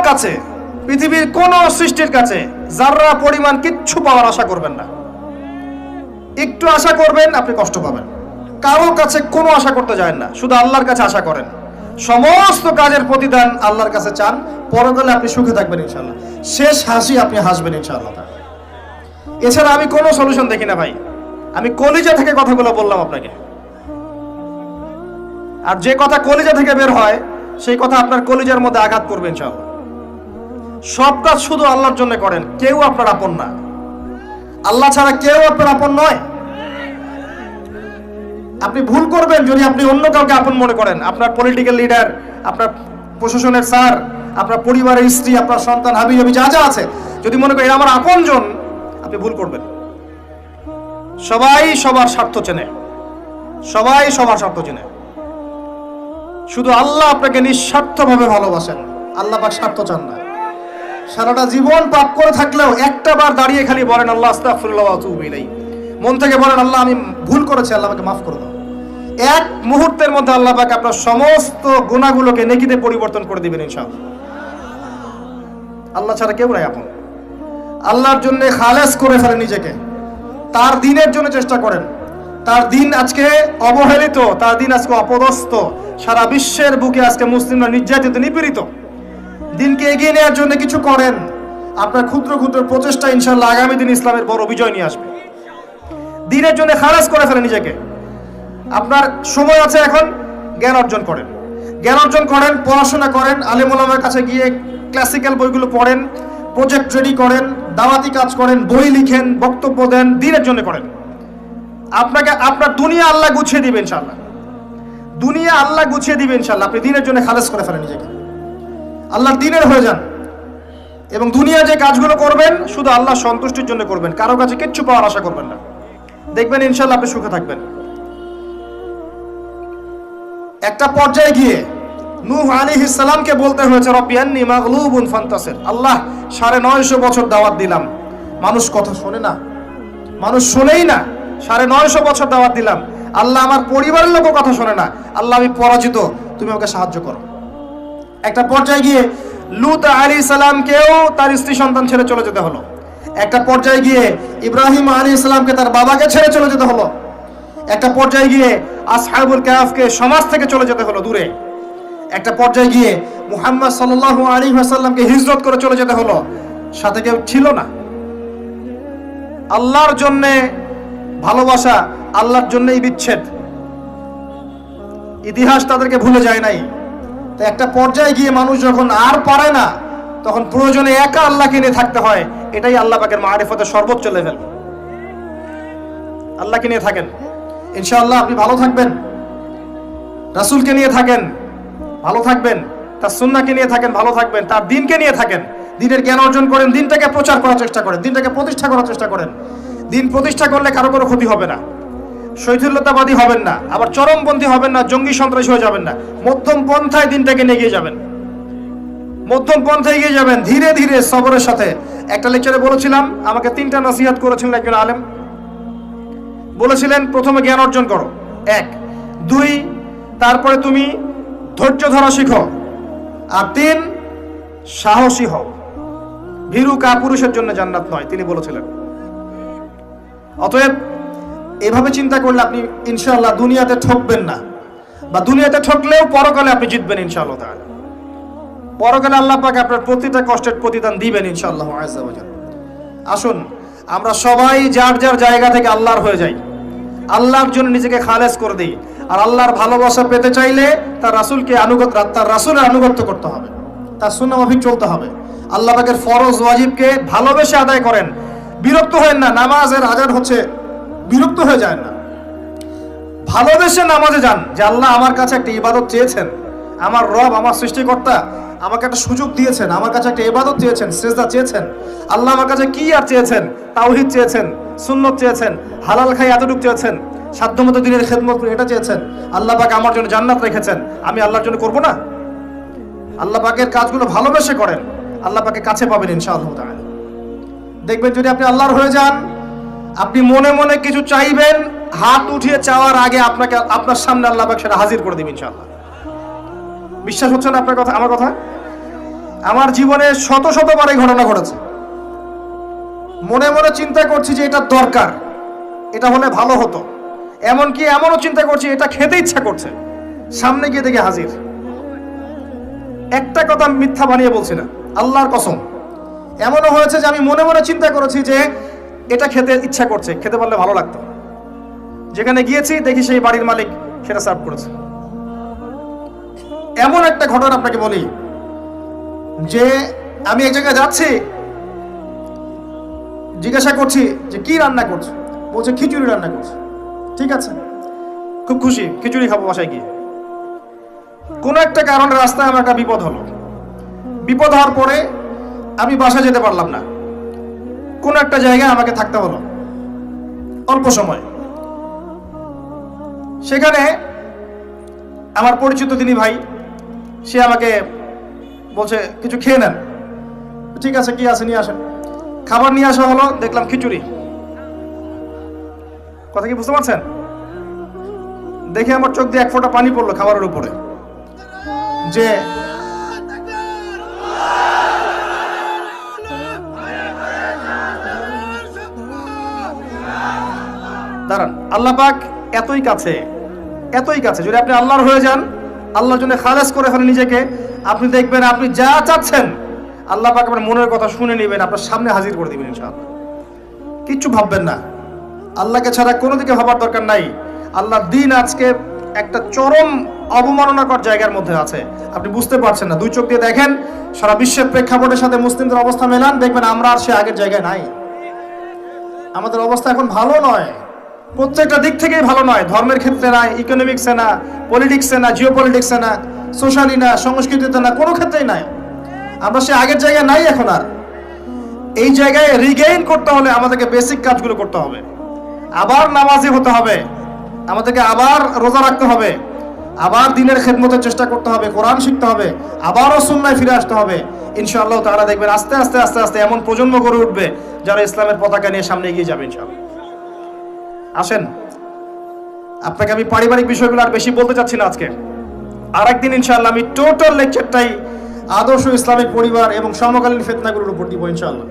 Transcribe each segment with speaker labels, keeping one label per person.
Speaker 1: কাছে, পৃথিবীর কোনো সৃষ্টির কাছে যাররা পরিমাণ কিচ্ছু পাওয়ার আশা করবেন না। একটু আশা করবেন আপনি কষ্ট পাবেন। কারো কাছে কোনো আশা করতে যায় না, শুধু আল্লাহর কাছে আশা করেন। সমস্ত কাজের প্রতিদান আল্লাহর কাছে চান, পরকালে আপনি সুখে থাকবেন ইনশাআল্লাহ। শেষ হাসি আপনি হাসবেন ইনশাআল্লাহ। এছাড়া আমি কোনো সলিউশন দেখি না ভাই। আমি কলিজা থেকে কথাগুলো বললাম আপনাকে, আর যে কথা কলিজা থেকে বের হয় সেই কথা আপনার কলিজার মধ্যে আঘাত করবে ইনশাআল্লাহ। সব কাজ শুধু আল্লাহর জন্য করেন, কেউ আপনার আপন না। আল্লাহ ছাড়া কেউ আপনার আপন নয়। আপনি ভুল করবেন যদি আপনি অন্য কাউকে আপন মনে করেন। আপনার পলিটিক্যাল লিডার, আপনার প্রশাসনের স্যার, আপনার পরিবারের স্ত্রী, আপনার সন্তান, হাবি হাবি যা যা আছে, যদি মনে করেন আমার আপনজন, আপনি ভুল করবেন। সবাই সবার স্বার্থ চেনে, সবাই সবার স্বার্থ চেনে। শুধু আল্লাহ আপনাকে নিঃস্বার্থভাবে ভালোবাসেন। আল্লাহ পাক স্বার্থ চান না। সারাটা জীবন পাপ করে থাকলেও একটা বার দাঁড়িয়ে খালি বলেন আল্লাহ আস্তাগফিরুল্লাহ ওয়া আতুবু ইলাইহি। মন থেকে বলেন আল্লাহ আমি ভুল করেছি, আল্লাহ আমাকে মাফ করে দাও। এক মুহূর্তের মধ্যে আল্লাহ পাক আপনার সমস্ত গুনাহগুলোকে নেকিতে পরিবর্তন করে দিবেন ইনশাআল্লাহ। আল্লাহ ছাড়া কেউ নাই আপন। আল্লাহর জন্য খালেস করে ফেলেন নিজেকে, তার দিনের জন্য চেষ্টা করেন। তার দিন আজকে অবহেলিত, তার দিন আজকে অপদস্থ। সারা বিশ্বের বুকে আজকে মুসলিমরা নির্যাতিত, নিপীড়িত। দিনকে এগিয়ে নেওয়ার জন্য কিছু করেন। আপনার ক্ষুদ্র ক্ষুদ্র প্রচেষ্টা ইনশাআল্লাহ আগামী দিন ইসলামের বড় বিজয় নিয়ে আসবে। দিনের জন্য খালেস করে ফেলেন নিজেকে। আপনার সময় আছে এখন, জ্ঞান অর্জন করেন, জ্ঞান অর্জন করেন, পড়াশোনা করেন, আলেম ওলামার কাছে গিয়ে ক্লাসিক্যাল বইগুলো পড়েন, প্রজেক্ট রেডি করেন, দাওয়াতি কাজ করেন, বই লিখেন, বক্তব্য দেন, দিনের জন্য করেন। আপনাকে আপনার দুনিয়া আল্লাহ গুছিয়ে দিবে ইনশাআল্লাহ। দুনিয়া আল্লাহ গুছিয়ে দিবে ইনশাআল্লাহ। আপনি দিনের জন্য খালেস করে ফেলেন নিজেকে, আল্লাহর দিনের হয়ে যান। এবং দুনিয়া যে কাজগুলো করবেন শুধু আল্লাহ সন্তুষ্টির জন্য করবেন, কারো কাছে কিচ্ছু পাওয়ার আশা করবেন না। দেখবেন ইনশাআল্লাহ আপনি সুখে থাকবেন। একটা পর্যায়ে গিয়ে নূহ আলাইহিস সালামকে বলতে হয়েছে রব্বি আন্নী মাগলুবুন ফান্তাসির। আল্লাহ 950 বছর দাওয়াত দিলাম, মানুষ কথা শোনে না, মানুষ শোনেই না। 950 বছর দাওয়াত দিলাম, আল্লাহ আমার পরিবারের লোকও কথা শোনে না। আল্লাহ আমি পরাজিত, তুমি আমাকে সাহায্য করো। একটা পর্যায়ে গিয়ে লূত আলাইহিস সালামকেও তার স্ত্রী সন্তান ছেড়ে চলে যেতে হলো। একটা পর্যায়ে গিয়ে ইব্রাহিম আলাইহিস সালামকে তার বাবাকে ছেড়ে চলে যেতে হলো। একটা পর্যায়ে গিয়ে আসহাবুল কাহফকে সমাজ থেকে চলে যেতে হলো দূরে। একটা পর্যায়ে গিয়ে মুহাম্মদ সাল্লাল্লাহু আলাইহি ওয়াসাল্লামকে হিজরত করে চলে যেতে হলো, সাথে কেউ ছিল না। আল্লাহর জন্য ভালোবাসা, আল্লাহর জন্যই বিচ্ছেদ। ইতিহাস তাদেরকে ভুলে যায় নাই। তো একটা পর্যায়ে গিয়ে মানুষ যখন আর পারে না, তখন প্রয়োজনে একা আল্লাহকে নিয়ে থাকতে হয়। এটাই আল্লাহ পাকের মারিফতের সর্বোচ্চ লেভেল। আল্লাহকে নিয়ে থাকেন, ইনশাআল্লাহ আপনি ভালো থাকবেন। রাসূলকে নিয়ে থাকেন, ভালো থাকবেন। তার সুন্নাহকে নিয়ে থাকেন, ভালো থাকবেন। তার দিনকে নিয়ে থাকেন, দিনের জ্ঞান অর্জন করেন, দিনটাকে প্রচার করার চেষ্টা করেন, দিনটাকে প্রতিষ্ঠা করার চেষ্টা করেন। দিন প্রতিষ্ঠা করলে কারো কোনো ক্ষতি হবে না। শৈথিল্যতাবাদী হবেন না, আবার চরমপন্থী হবেন না, জঙ্গি সন্ত্রাসী হয়ে যাবেন না। মধ্যম পন্থায় দিনটাকে নিয়ে গিয়ে যাবেন, মধ্যম পন্থায় এগিয়ে যাবেন, ধীরে ধীরে সবরের সাথে। একটা লেকচারে বলেছিলাম, আমাকে 3টা নসিহত করেছিলেন একজন আলেম। বলেছিলেন প্রথমে জ্ঞান অর্জন করো, 1, 2, তারপরে তুমি ধৈর্য ধরা শিখো, আর 3 সাহসী হও। ভীরু কাপুরুষের জন্য জান্নাত নয়, তিনি বলেছিলেন। অতএব এভাবে চিন্তা করলে আপনি ইনশাআল্লাহ দুনিয়াতে ঠকবেন না, বা দুনিয়াতে ঠকলেও পরকালে আপনি জিতবেন ইনশাআল্লাহ তাআলা। পরকালে আল্লাহ পাক আপনার প্রতিটা কষ্টের প্রতিদান দিবেন ইনশাআল্লাহ আযজা ওয়া জাল। আসুন আমরা সবাই যার যার জায়গা থেকে আল্লাহর হয়ে যাই, আল্লাহর জন্য নিজেকে খালেস করে দিই। আর আল্লাহর ভালোবাসা পেতে চাইলে তার রাসূলকে তার রাসূলের আনুগত্য করতে হবে, তার সুন্নাহ মাফিক চলতে হবে। আল্লাহ পাকের ফরজ ওয়াজিবকে ভালোবেসে আদায় করেন, বিরক্ত হয়েন না। নামাজের আজান হচ্ছে, বিরক্ত হয়ে যায় না, ভালোবেসে নামাজে যান। যে আল্লাহ আমার কাছে একটা ইবাদত চেয়েছেন, আমার রব, আমার সৃষ্টিকর্তা আমাকে একটা সুযোগ দিয়েছেন, আমার কাছে একটা ইবাদত চেয়েছেন, সিজদা চেয়েছেন। আল্লাহ আমার কাছে কি আর চেয়েছেন? তাওহীদ চেয়েছেন, সুন্নত চেয়েছেন, হালাল খাই এতটুকু চেয়েছেন, সাধ্যমতো দিনের খেদমত এটা চেয়েছেন। আল্লাহ পাক আমার জন্য জান্নাত রেখেছেন, আমি আল্লাহর জন্য করব না? আল্লাহ পাকের কাজগুলো ভালোবেসে করেন, আল্লাহ পাকে কাছে পাবেন ইনশাআল্লাহ তাআলা। দেখবেন যদি আপনি আল্লাহর হয়ে যান, আপনি মনে মনে কিছু চাইবেন, হাত উঠিয়ে চাওয়ার আগে আপনার সামনে আল্লাহ পাক সেটা হাজির করে দিবেন ইনশাআল্লাহ। বিশ্বাস হচ্ছে না আপনার কথা, আমার কথা? আমার জীবনে শত শতবার এই ঘটনা ঘটেছে। মনে মনে চিন্তা করছি যে এটা দরকার, এটা হলে ভালো হতো, এমনকি এমনও চিন্তা করছি এটা খেতে ইচ্ছা করছে, সামনে গিয়ে দেখে হাজির। একটা কথা আমি মিথ্যা বানিয়ে বলছি না, আল্লাহর কসম। এমনও হয়েছে যে আমি মনে মনে চিন্তা করেছি যে এটা খেতে ইচ্ছা করছে, খেতে পারলে ভালো লাগতো। যেখানে গিয়েছি দেখি সেই বাড়ির মালিক সেটা সার্ভ করেছে। এমন একটা ঘটনা আপনাকে বলি যে আমি এক জায়গায় যাচ্ছি, জিজ্ঞাসা করছি যে কি রান্না করছো, বলছে খিচুড়ি রান্না করছে। ঠিক আছে, খুব খুশি, খিচুড়ি খাবো বাসায় গিয়ে। কোনো একটা কারণে রাস্তায় আমার একটা বিপদ হলো। বিপদ হওয়ার পরে আমি বাসায় যেতে পারলাম না, কোনো একটা জায়গায় আমাকে থাকতে হলো অল্প সময়। সেখানে আমার পরিচিত তিনি ভাই, সে আমাকে বলছে কিছু খেয়ে নেন। ঠিক আছে, কি আছে নিয়ে আসেন। খাবার নিয়ে আসা হলো, দেখলাম খিচুড়ি। কথা কি বুঝতে পারছেন? দেখে আমার চোখ দিয়ে এক ফোঁটা পানি পড়লো খাবারের উপরে, যে দাঁড়ান, আল্লাহ পাক এতই কাছে, এতই কাছে। যদি আপনি আল্লাহর হয়ে যান, আল্লাহর জন্য খালেস করে ফেলেন নিজেকে, আপনি দেখবেন আপনি যা চাচ্ছেন আল্লাহ পাক আপনার মনের কথা শুনে নেবেন, আপনার সামনে হাজির করে দিবেন ইনশাআল্লাহ। কিচ্ছু ভাববেন না, আল্লাহকে ছাড়া কোনো দিকে ভাবার দরকার নাই। আল্লাহর দিন আজকে একটা চরম অবমাননাকর জায়গার মধ্যে আছে, আপনি বুঝতে পারছেন না। দুই চোখ দিয়ে দেখেন, সারা বিশ্বের প্রেক্ষাপটের সাথে মুসলিমদের অবস্থা মেলান, দেখবেন আমরা আর সে আগের জায়গায় নাই। আমাদের অবস্থা এখন ভালো নয়, প্রত্যেকটা দিক থেকেই ভালো নয়। ধর্মের ক্ষেত্রে না, ইকোনমিক্সে না, পলিটিক্সে না, জিও পলিটিক্সে না, সোশ্যালি না, সংস্কৃতিতে না, কোনো ক্ষেত্রেই নাই। আমরা সে আগের জায়গায় নাই এখন আর। এই জায়গায় রিগেইন করতে হলে আমাদেরকে বেসিক কাজগুলো করতে হবে। আবার নামাজি হতে হবে, আমাদেরকে আবার রোজা রাখতে হবে, আবার দিনের খেদমতের চেষ্টা করতে হবে, কোরআন শিখতে হবে, আবারও সুন্নায় ফিরে আসতে হবে। ইনশাআল্লাহ তাআলা দেখবেন আস্তে আস্তে আস্তে আস্তে এমন প্রজন্ম গড়ে উঠবে যারা ইসলামের পতাকা নিয়ে সামনে এগিয়ে যাবে ইনশাআল্লাহ। আসেন, আপনাকে আমি পারিবারিক বিষয়গুলো আর বেশি বলতে চাচ্ছি না আজকে। আর একদিন ইনশাআল্লাহ আমি টোটাল লেকচারটাই আদর্শ ইসলামিক পরিবার এবং সমকালীন ফিতনাগুলোর উপর দিব ইনশাআল্লাহ।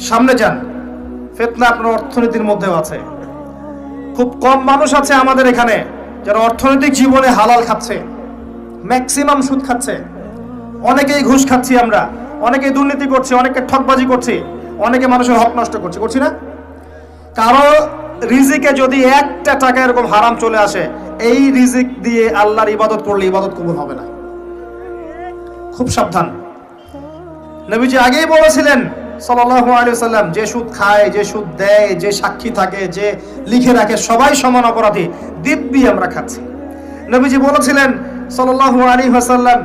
Speaker 1: সামনে যান, ফিতনা আপনার অর্থনীতির মধ্যেও আছে। খুব কম মানুষ আছে আমাদের এখানে যারা অর্থনৈতিক জীবনে হালাল খাচ্ছে, ম্যাক্সিমাম সুদ খাচ্ছে। অনেকেই ঘুষ খাচ্ছি আমরা, অনেকেই দুর্নীতি করছি, অনেকে ঠকবাজি করছি, অনেকে মানুষের হক নষ্ট করছি, করছি না? কারো রিজিকে যদি একটা টাকা এরকম হারাম চলে আসে, এই রিজিক দিয়ে আল্লাহর ইবাদত করলে ইবাদত কবুল হবে না। খুব সাবধান। নবীজি আগেই বলেছিলেন সাল্লাল্লাহু আলাইহি ওয়াসাল্লাম, যে সুদ খায়, যে সুদ দেয়, যে সাক্ষী থাকে, যে লিখে রাখে, সবাই সমান অপরাধী। দিব্যি আমরা খাচ্ছি। নবীজি বলেছিলেন সাল্লাল্লাহু আলাইহি ওয়াসাল্লাম,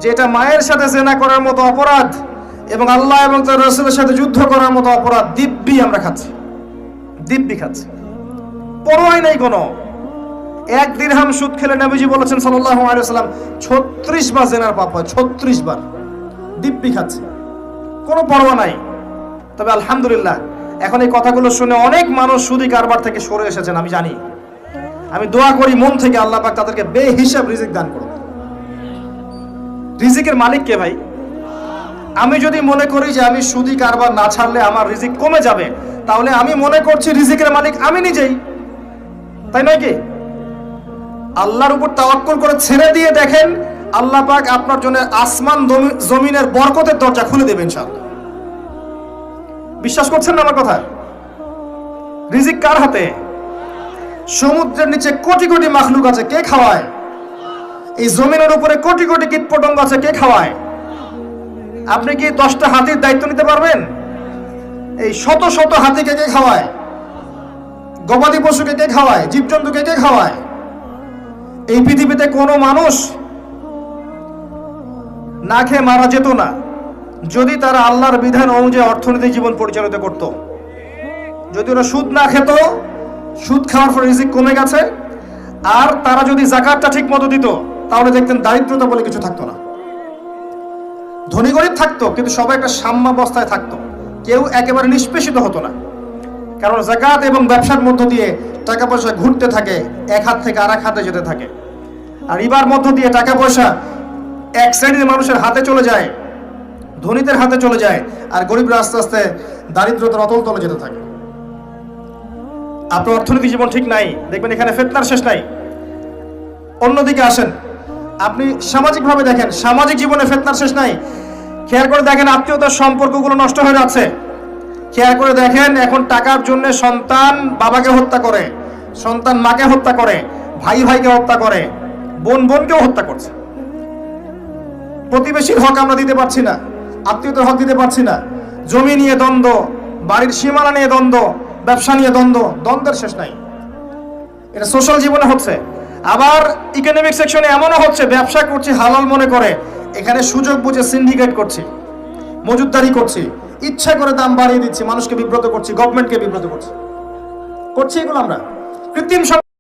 Speaker 1: যেটা মায়ের সাথে জেনা করার মতো অপরাধ এবং আল্লাহ এবং তার রাসূলের সাথে যুদ্ধ করার মতো অপরাধ, দিব্যি আমরা খাচ্ছি, দিব্যি খাচ্ছি, পরোয়াই নাই কোনো। এক দিরহাম সুদ খেলে নবীজি বলেছেন সাল্লাল্লাহু আলাইহি ওয়াসাল্লাম 36 বার জেনার পাপ হয়, 36 বার। দিব্যি খাচ্ছি, কোনো পরোয়া নাই। তবে আলহামদুলিল্লাহ এখন এই কথাগুলো শুনে অনেক মানুষ সুদি কারবার থেকে সরে এসেছেন, আমি জানি। আমি দোয়া করি মন থেকে আল্লাহ পাক তাদেরকে বেহিসাব রিজিক দান করুন। রিজিকের মালিক কে ভাই? আমি যদি মনে করি যে আমি সুদি কারবার না ছাড়লে আমার রিজিক কমে যাবে, তাহলে আমি মনে করছি রিজিকের মালিক আমি নিজেই, তাই নয় কি? আল্লাহর উপর তাওয়াক্কুল করে ছেড়ে দিয়ে দেখেন, আল্লাহ পাক আপনার জন্য আসমান জমিনের বরকতের দরজা খুলে দেবেন ইনশাআল্লাহ। বিশ্বাস করছেন না আমার কথা? রিজিক কার হাতে? সমুদ্রের নিচে কোটি কোটি মাখলুক আছে, কে খাওয়ায়? এই জমিনের উপরে কোটি কোটি কীটপতঙ্গ আছে, কে খাওয়ায়? আপনি কি 10টা হাতির দায়িত্ব নিতে পারবেন? এই শত শত হাতিকে কে খাওয়ায়? গবাদি পশুকে কে খাওয়ায়? জীবজন্তুকে কে খাওয়ায়? এই পৃথিবীতে কোনো মানুষ না খেয়ে মারা যেত না যদি তারা আল্লাহর বিধান অনুযায়ী অর্থনৈতিক জীবন পরিচালিত করত। যদি ওরা সুদ না খেত, সুদ খাওয়ার পর রিজিক কমে গেছে, আর তারা যদি যাকাতটা ঠিক মতো দিত, তাহলে দেখতেন দারিদ্রতা বলে কিছু থাকতো না। ধনী গরিব থাকতো, কিন্তু সবাই একটা সাম্যাবস্থায় থাকতো, কেউ একেবারে নিষ্পেষিত হতো না। কারণ যাকাত এবং ব্যবসার মধ্য দিয়ে টাকা পয়সা ঘুরতে থাকে, এক হাত থেকে আরেক হাতে যেতে থাকে। আর রিবার মধ্য দিয়ে টাকা পয়সা এক শ্রেণীর মানুষের হাতে চলে যায়, ধনীদের হাতে চলে যায়, আর গরিবরা আস্তে আস্তে দারিদ্রতার অতল তলে যেতে থাকে। আপনার অর্থনৈতিক জীবন ঠিক নাই, দেখবেন এখানে ফিতনার শেষ নাই। অন্যদিকে আসেন, আপনি সামাজিকভাবে দেখেন, সামাজিক জীবনে ফিতনার শেষ নাই। খেয়াল করে দেখেন আত্মীয়তার সম্পর্কগুলো নষ্ট হয়ে যাচ্ছে। খেয়াল করে দেখেন এখন টাকার জন্য সন্তান বাবাকে হত্যা করে, সন্তান মাকে হত্যা করে, ভাই ভাইকে হত্যা করে, বোন বোনকেও হত্যা করছে। প্রতিবেশীর হক আমরা দিতে পারছি না, আত্মীয়তার হক দিতে পারছি না, জমি নিয়ে দ্বন্দ্ব, বাড়ির সীমানা নিয়ে দ্বন্দ্ব, ব্যবসা নিয়ে দ্বন্দ্ব, দ্বন্দ্বের শেষ নাই। এটা সোশ্যাল জীবনে হচ্ছে। আবার ইকোনমিক সেকশনে এমনও হচ্ছে, ব্যবসা করছি হালাল মনে করে, এখানে সুযোগ বুঝে সিন্ডিকেট করছি, মজুতদারি করছি, ইচ্ছা করে দাম বাড়িয়ে দিচ্ছি, মানুষকে বিব্রত করছি, গভর্নমেন্টকে বিব্রত করছি, এগুলো আমরা কৃত্রিম